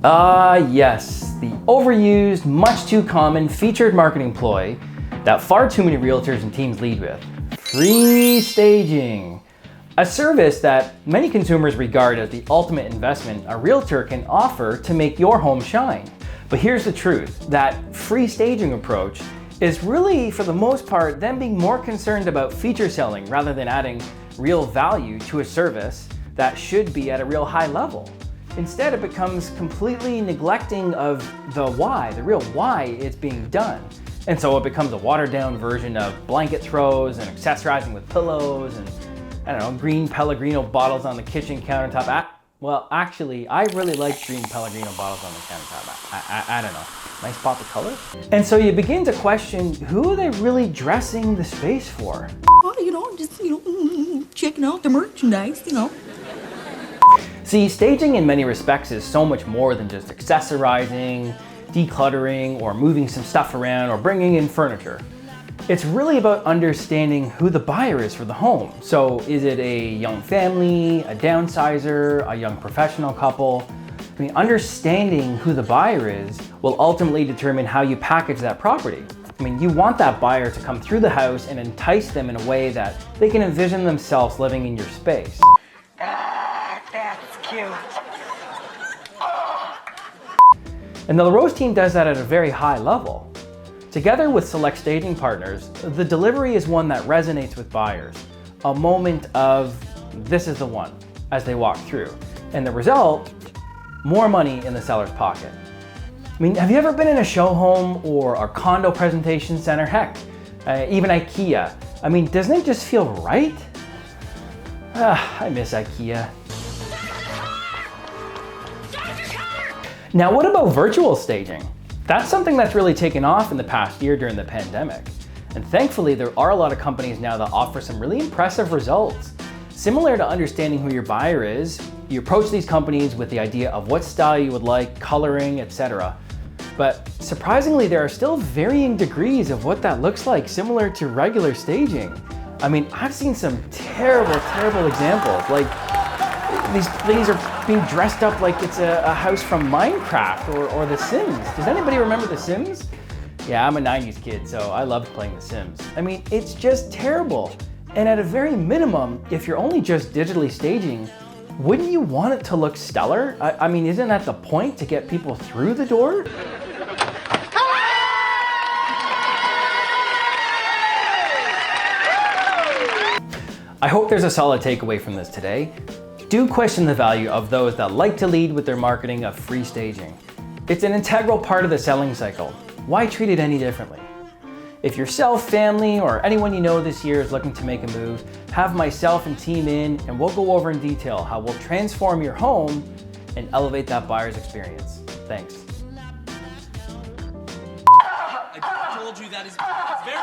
Yes, the overused, much too common featured marketing ploy that far too many realtors and teams lead with. Free staging. A service that many consumers regard as the ultimate investment a realtor can offer to make your home shine. But here's the truth, that free staging approach is really, for the most part, them being more concerned about feature selling rather than adding real value to a service that should be at a real high level. Instead, it becomes completely neglecting of the why, the real why it's being done. And so it becomes a watered down version of blanket throws and accessorizing with pillows and, I don't know, green Pellegrino bottles on the kitchen countertop. Well, actually, I really like green Pellegrino bottles on the countertop. I don't know, nice pop of color. And so you begin to question, who are they really dressing the space for? Well, just, checking out the merchandise, See, staging in many respects is so much more than just accessorizing, decluttering, or moving some stuff around, or bringing in furniture. It's really about understanding who the buyer is for the home. So is it a young family, a downsizer, a young professional couple? I mean, understanding who the buyer is will ultimately determine how you package that property. I mean, you want that buyer to come through the house and entice them in a way that they can envision themselves living in your space. That's cute. And the LaRose team does that at a very high level. Together with select staging partners, the delivery is one that resonates with buyers. A moment of, this is the one, as they walk through. And the result, more money in the seller's pocket. I mean, have you ever been in a show home or a condo presentation center? Heck, even IKEA. I mean, doesn't it just feel right? I miss IKEA. Now, what about virtual staging? That's something that's really taken off in the past year during the pandemic. And thankfully, there are a lot of companies now that offer some really impressive results. Similar to understanding who your buyer is, you approach these companies with the idea of what style you would like, coloring, etc. But surprisingly, there are still varying degrees of what that looks like, similar to regular staging. I mean, I've seen some terrible examples. Like, these ladies are being dressed up like it's a house from Minecraft or The Sims. Does anybody remember The Sims? Yeah, I'm a 90s kid, so I loved playing The Sims. I mean, it's just terrible. And at a very minimum, if you're only just digitally staging, wouldn't you want it to look stellar? I mean, isn't that the point, to get people through the door? I hope there's a solid takeaway from this today. Do question the value of those that like to lead with their marketing of free staging. It's an integral part of the selling cycle. Why treat it any differently? If yourself, family, or anyone you know this year is looking to make a move, have myself and team in, and we'll go over in detail how we'll transform your home and elevate that buyer's experience. Thanks. I told you that is very